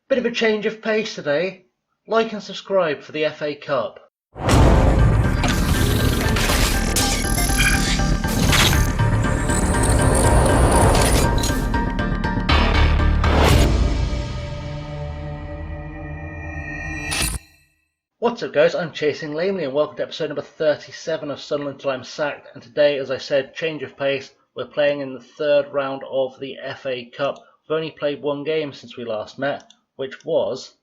Bit of a change of pace today. Like and subscribe for the FA Cup. What's up guys, I'm Chasing Lamely and welcome to episode number 37 of Sunderland Till I'm Sacked, and today, as I said, change of pace. We're playing in the third round of the FA Cup. We've only played one game since we last met, which was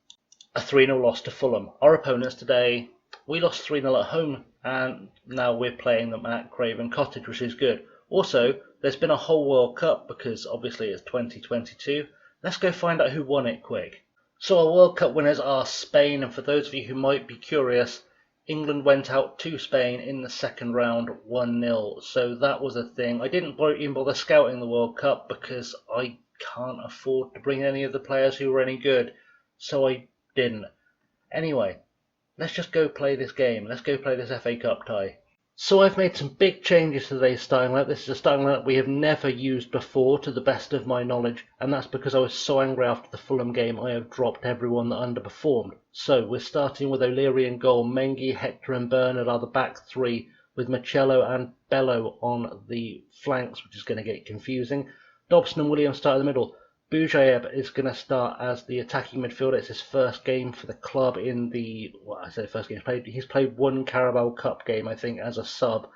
a 3-0 loss to Fulham. Our opponents today, we lost 3-0 at home and now we're playing them at Craven Cottage, which is good. Also, there's been a whole World Cup because obviously it's 2022. Let's go find out who won it quick. So our World Cup winners are Spain, and for those of you who might be curious, England went out to Spain in the second round 1-0, so that was a thing. I didn't even bother scouting the World Cup because I can't afford to bring any of the players who were any good, so I didn't. Anyway, let's just go play this game. Let's go play this FA Cup tie. So I've made some big changes to today's starting lineup. This is a starting lineup we have never used before, to the best of my knowledge, and that's because I was so angry after the Fulham game I have dropped everyone that underperformed. So we're starting with O'Leary in goal. Mengi, Hector and Bernard are the back three, with Marcello and Bello on the flanks, which is going to get confusing. Dobson and Williams start in the middle. Bujayev is going to start as the attacking midfielder. It's his first game for the club in the, first game he's played one Carabao Cup game, I think, as a sub.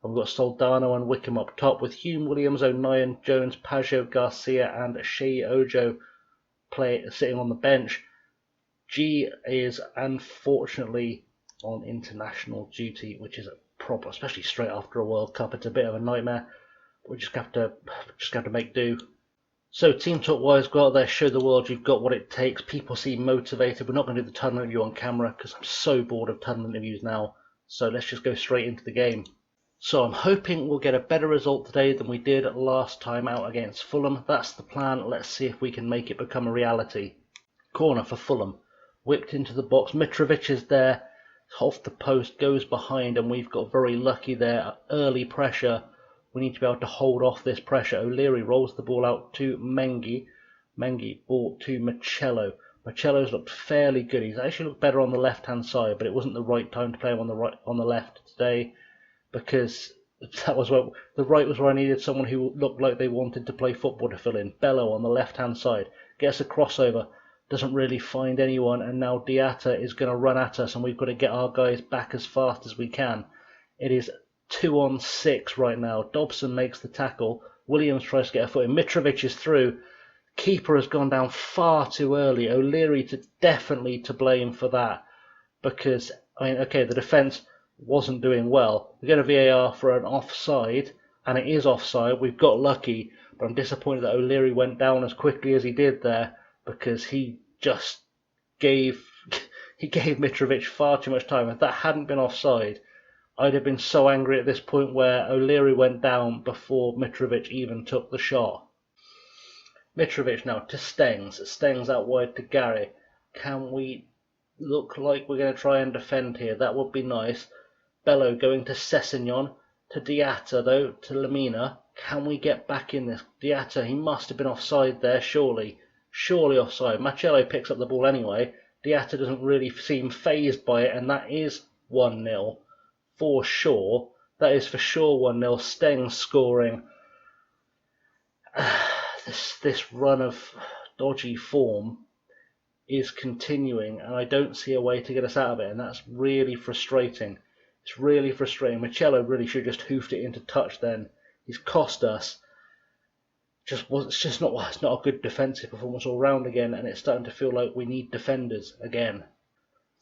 And we've got Soldano and Wickham up top, with Hume, Williams, O'Nien, Jones, Pajot, Garcia and Shea Ojo sitting on the bench. G is unfortunately on international duty, which is a problem, especially straight after a World Cup. It's a bit of a nightmare. We just have to make do. So team talk wise, go out there, show the world you've got what it takes. People seem motivated. We're not going to do the tunnel interview on camera because I'm so bored of tunnel interviews now. So let's just go straight into the game. So I'm hoping we'll get a better result today than we did last time out against Fulham. That's the plan. Let's see if we can make it become a reality. Corner for Fulham. Whipped into the box. Mitrovic is there. Off the post, goes behind, and we've got very lucky there. Early pressure. We need to be able to hold off this pressure. O'Leary rolls the ball out to Mengi. Mengi ball to Marcello. Marcello's looked fairly good. He's actually looked better on the left-hand side, but it wasn't the right time to play him on the left today, because that was where the right was where I needed someone who looked like they wanted to play football to fill in. Bello on the left-hand side gets a crossover, doesn't really find anyone, and now Diatta is going to run at us, and we've got to get our guys back as fast as we can. It is 2-on-6 right now. Dobson makes the tackle. Williams tries to get a foot in. Mitrovic is through. Keeper has gone down far too early. O'Leary definitely to blame for that, because the defence wasn't doing well. We get a VAR for an offside, and it is offside. We've got lucky, but I'm disappointed that O'Leary went down as quickly as he did there, because he just gave Mitrovic far too much time. If that hadn't been offside, I'd have been so angry at this point where O'Leary went down before Mitrovic even took the shot. Mitrovic now to Stengs. Stengs out wide to Gary. Can we look like we're going to try and defend here? That would be nice. Bello going to Sessegnon. To Diatta though, to Lamina. Can we get back in this? Diatta, he must have been offside there, surely. Surely offside. Marcello picks up the ball anyway. Diatta doesn't really seem fazed by it, and that is 1-0. For sure. That is for sure 1-0. Stengs scoring. This run of dodgy form is continuing, and I don't see a way to get us out of it, and that's really frustrating. It's really frustrating. Marcello really should have just hoofed it into touch then. He's cost us. It's not a good defensive performance all round again, and it's starting to feel like we need defenders again.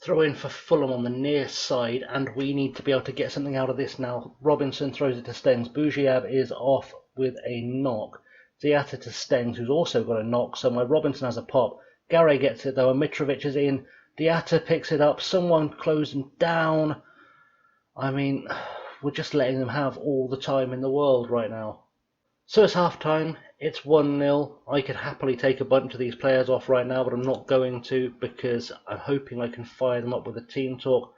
Throw in for Fulham on the near side, and we need to be able to get something out of this now. Robinson throws it to Stengs. Bujayev is off with a knock. Diatta to Stengs, who's also got a knock, so my Robinson has a pop. Gary gets it though, and Mitrovic is in. Diatta picks it up. Someone closed him down. I mean, we're just letting them have all the time in the world right now. So it's half time. It's 1-0. I could happily take a bunch of these players off right now, but I'm not going to, because I'm hoping I can fire them up with a team talk.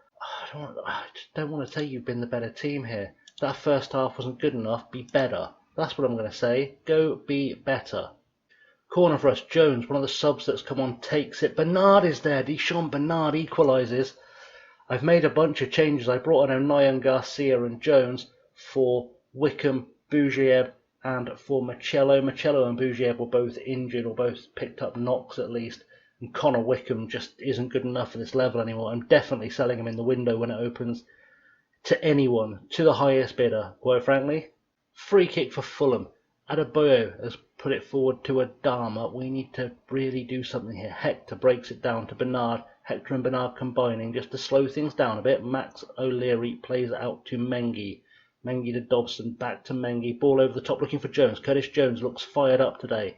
I just don't want to say you've been the better team here. That first half wasn't good enough. Be better. That's what I'm going to say. Go be better. Corner for us, Jones, one of the subs that's come on, takes it. Bernard is there, Deschamps Bernard equalises. I've made a bunch of changes. I brought on O'Nien, Garcia and Jones for Wickham, Bougieb and for Machello. Machello and Bougieb were both injured or both picked up knocks at least. And Connor Wickham just isn't good enough for this level anymore. I'm definitely selling him in the window when it opens to anyone, to the highest bidder, quite frankly. Free kick for Fulham. Adebayo has put it forward to Adama. We need to really do something here. Hector breaks it down to Bernard. Hector and Bernard combining just to slow things down a bit. Max O'Leary plays it out to Mengi. Mengi to Dobson, back to Mengi. Ball over the top looking for Jones. Curtis Jones looks fired up today.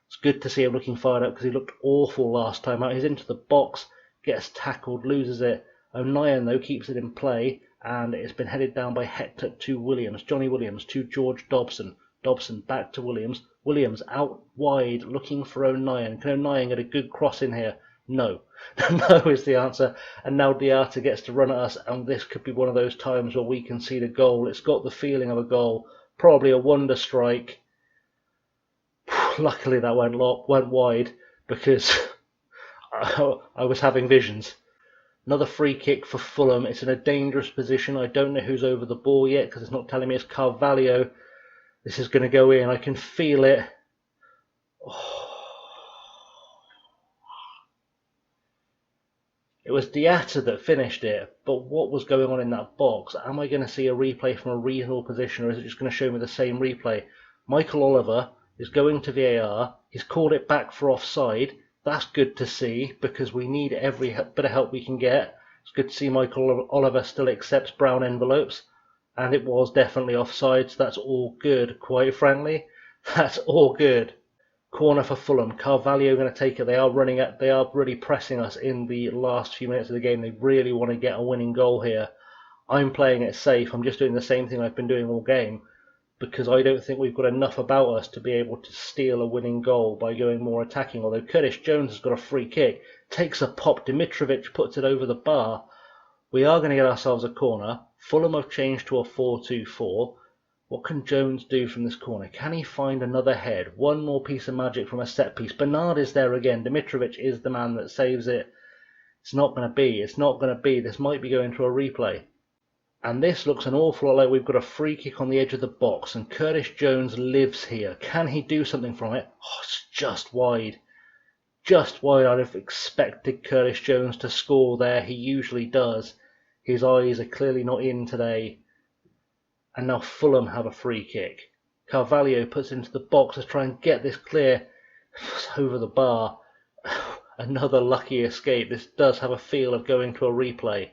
It's good to see him looking fired up because he looked awful last time out. He's into the box, gets tackled, loses it. O'Nien though keeps it in play and it's been headed down by Hector to Williams. Johnny Williams to George Dobson. Dobson back to Williams. Williams out wide looking for O'Nien. Can O'Nien get a good cross in here? No. No is the answer. And now Diata gets to run at us, and this could be one of those times where we concede a goal. It's got the feeling of a goal. Probably a wonder strike. Luckily that went wide because I was having visions. Another free kick for Fulham. It's in a dangerous position. I don't know who's over the ball yet because it's not telling me it's Carvalho. This is going to go in. I can feel it. Oh. It was Diata that finished it, but what was going on in that box? Am I going to see a replay from a reasonable position, or is it just going to show me the same replay? Michael Oliver is going to VAR. He's called it back for offside. That's good to see because we need every bit of help we can get. It's good to see Michael Oliver still accepts brown envelopes, and it was definitely offside, so that's all good, quite frankly. That's all good. Corner for Fulham. Carvalho going to take it. They are really pressing us in the last few minutes of the game. They really want to get a winning goal here. I'm playing it safe. I'm just doing the same thing I've been doing all game because I don't think we've got enough about us to be able to steal a winning goal by going more attacking. Although Curtis Jones has got a free kick, takes a pop. Dimitrovic puts it over the bar. We are going to get ourselves a corner. Fulham have changed to a 4-2-4. What can Jones do from this corner? Can he find another head? One more piece of magic from a set piece. Bernard is there again. Dimitrovic is the man that saves it. It's not going to be. It's not going to be. This might be going to a replay. And this looks an awful lot like we've got a free kick on the edge of the box. And Curtis Jones lives here. Can he do something from it? Oh, it's just wide. Just wide. I'd have expected Curtis Jones to score there. He usually does. His eyes are clearly not in today. And now Fulham have a free kick. Carvalho puts it into the box to try and get this clear. It's over the bar. Another lucky escape. This does have a feel of going to a replay.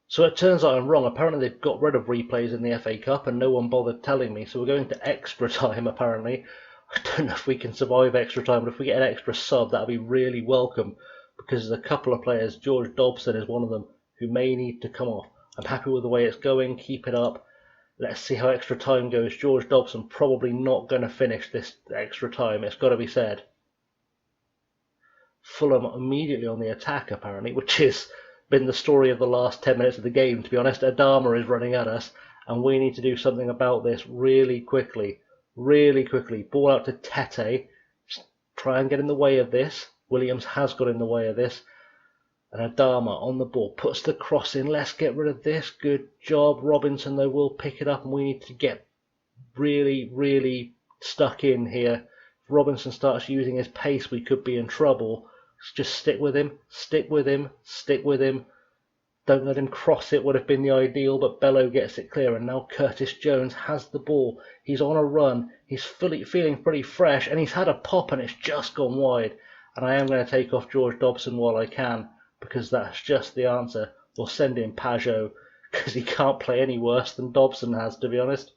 So it turns out I'm wrong. Apparently they've got rid of replays in the FA Cup and no one bothered telling me. So we're going to extra time apparently. I don't know if we can survive extra time, but if we get an extra sub, that'll be really welcome. Because there's a couple of players, George Dobson is one of them, who may need to come off. I'm happy with the way it's going. Keep it up. Let's see how extra time goes. George Dobson probably not going to finish this extra time. It's got to be said. Fulham immediately on the attack, apparently, which has been the story of the last 10 minutes of the game, to be honest. Adama is running at us, and we need to do something about this really quickly. Really quickly. Ball out to Tete. Just try and get in the way of this. Williams has got in the way of this. And Adama on the ball, puts the cross in. Let's get rid of this. Good job. Robinson, though, will pick it up, and we need to get really, really stuck in here. If Robinson starts using his pace, we could be in trouble. Just stick with him, stick with him, stick with him. Don't let him cross it, would have been the ideal, but Bello gets it clear, and now Curtis Jones has the ball. He's on a run. He's feeling pretty fresh, and he's had a pop, and it's just gone wide. And I am going to take off George Dobson while I can, because that's just the answer. We'll send in Pajot, because he can't play any worse than Dobson has, to be honest.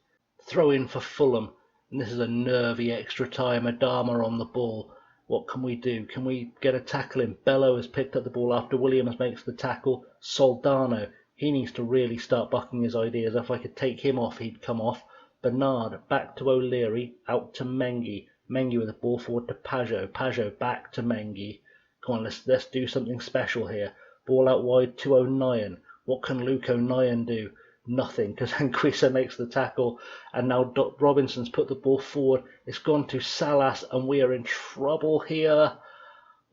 Throw in for Fulham, and this is a nervy extra time. Adama on the ball. What can we do? Can we get a tackle in? Bello has picked up the ball after Williams makes the tackle. Soldano, he needs to really start bucking his ideas. If I could take him off, he'd come off. Bernard, back to O'Leary, out to Mengi. Mengi with the ball forward to Pajot. Pajot back to Mengi. Come on, let's do something special here. Ball out wide to O'Nien. What can Luke O'Nien do? nothing, because Anguissa makes the tackle, and now Robinson's put the ball forward. It's gone to Salas, and we are in trouble here.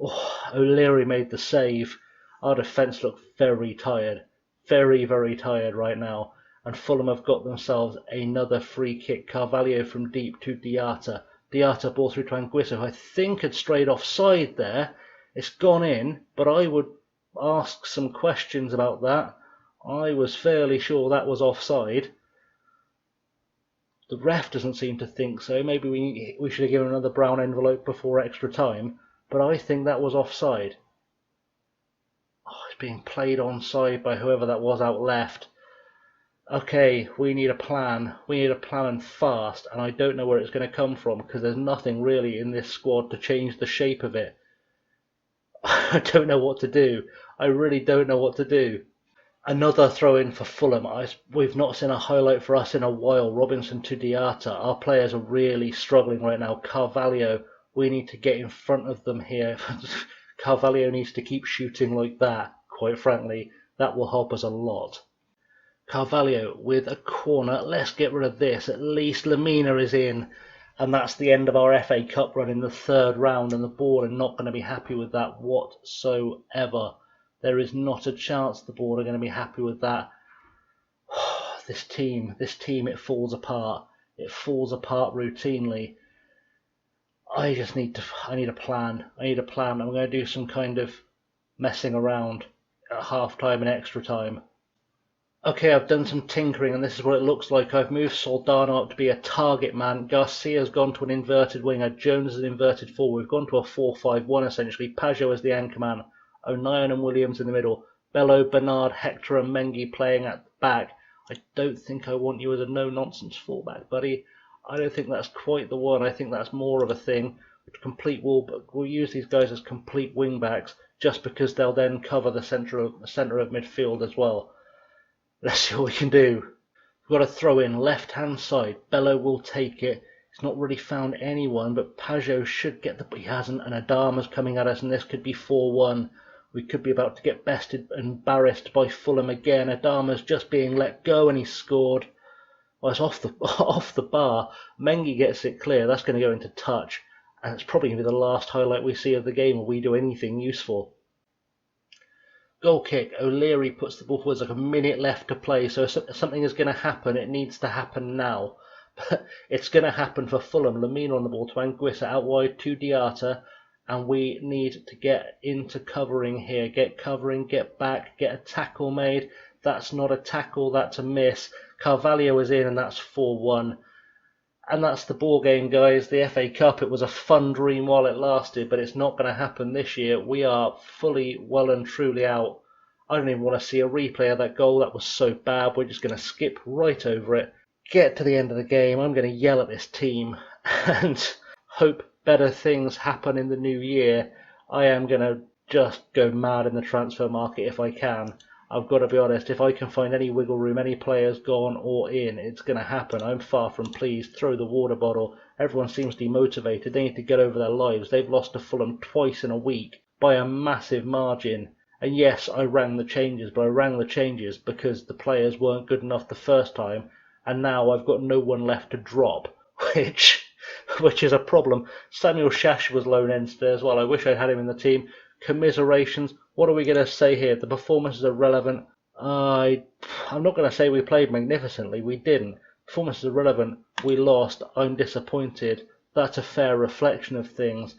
Oh, O'Leary made the save. Our defence looked very tired. Very, very tired right now. And Fulham have got themselves another free kick. Carvalho from deep to Diatta. Diatta ball through to Anguissa, who I think had strayed offside there. It's gone in, but I would ask some questions about that. I was fairly sure that was offside. The ref doesn't seem to think so. Maybe we should have given another brown envelope before extra time. But I think that was offside. Oh, it's being played onside by whoever that was out left. Okay, we need a plan. We need a plan, and fast. And I don't know where it's going to come from, because there's nothing really in this squad to change the shape of it. I don't know what to do. I really don't know what to do. Another throw-in for Fulham. We've not seen a highlight for us in a while. Robinson to Diatta. Our players are really struggling right now. Carvalho, we need to get in front of them here. Carvalho needs to keep shooting like that, quite frankly. That will help us a lot. Carvalho with a corner. Let's get rid of this. At least Lamina is in. And that's the end of our FA Cup run in the third round. And the board are not going to be happy with that whatsoever. There is not a chance the board are going to be happy with that. This team, it falls apart. It falls apart routinely. I need a plan. I need a plan. I'm going to do some kind of messing around at half time and extra time. Okay, I've done some tinkering, and this is what it looks like. I've moved Soldano up to be a target man. Garcia's gone to an inverted winger. Jones is an inverted forward. We've gone to a 4-5-1 essentially. Pajot is the anchor man. O'Neill and Williams in the middle. Bello, Bernard, Hector and Mengi playing at the back. I don't think I want you as a no-nonsense fullback, buddy. I don't think that's quite the one. I think that's more of a thing. We'll use these guys as complete wing-backs just because they'll then cover the centre of midfield as well. Let's see what we can do. We've got a throw in left-hand side. Bello will take it. He's not really found anyone, but Pajot should get the... He hasn't, and Adama's coming at us, and this could be 4-1. We could be about to get bested and embarrassed by Fulham again. Adama's just being let go, and he's scored. Well, it's off the bar. Mengi gets it clear. That's going to go into touch, and it's probably going to be the last highlight we see of the game where we do anything useful. Goal kick. O'Leary puts the ball forward. There's like a minute left to play, so if something is going to happen, it needs to happen now. But it's going to happen for Fulham. Lamina on the ball to Anguissa, out wide to Diatta. And we need to get into covering here. Get covering, get back, get a tackle made. That's not a tackle, that's a miss. Carvalho is in, and that's 4-1. And that's the ball game, guys. The FA Cup, it was a fun dream while it lasted, but it's not going to happen this year. We are fully, well and truly out. I don't even want to see a replay of that goal. That was so bad. We're just going to skip right over it. Get to the end of the game. I'm going to yell at this team and hope better things happen in the new year. I am going to just go mad in the transfer market if I can. I've got to be honest, if I can find any wiggle room, any players gone or in, it's going to happen. I'm far from pleased. Throw the water bottle. Everyone seems demotivated. They need to get over their lives. They've lost to Fulham twice in a week by a massive margin. And yes, I rang the changes, but I rang the changes because the players weren't good enough the first time, and now I've got no one left to drop, which is a problem. Samuel Shash was loan end today as well. I wish I'd had him in the team. Commiserations. What are we going to say here? The performances are relevant. I'm not going to say we played magnificently. We didn't. Performances are relevant. We lost. I'm disappointed. That's a fair reflection of things.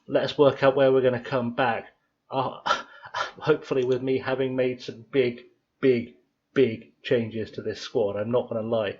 Let's work out where we're going to come back. Hopefully with me having made some big changes to this squad. I'm not going to lie.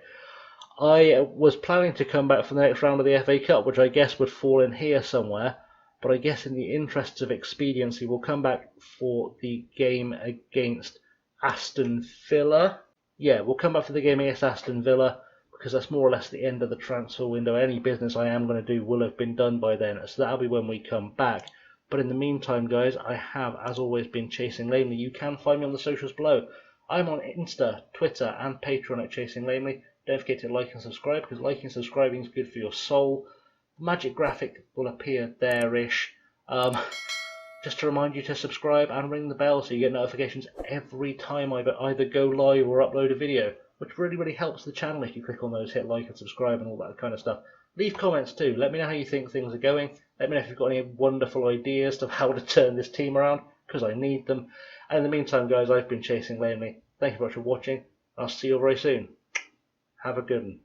I was planning to come back for the next round of the FA Cup, which I guess would fall in here somewhere. But I guess in the interests of expediency, we'll come back for the game against Aston Villa. Yeah, we'll come back for the game against Aston Villa because that's more or less the end of the transfer window. Any business I am going to do will have been done by then, so that'll be when we come back. But in the meantime, guys, I have, as always, been Chasing Lamely. You can find me on the socials below. I'm on Insta, Twitter, and Patreon at Chasing Lamely. Don't forget to like and subscribe, because liking and subscribing is good for your soul. The magic graphic will appear there-ish. Just to remind you to subscribe and ring the bell so you get notifications every time I either go live or upload a video. which really helps the channel if you click on those, hit like and subscribe and all that kind of stuff. Leave comments too. Let me know how you think things are going. Let me know if you've got any wonderful ideas to how to turn this team around, because I need them. And in the meantime, guys, I've been Chasing Lamely. Thank you very much for watching. I'll see you very soon. Have a good one.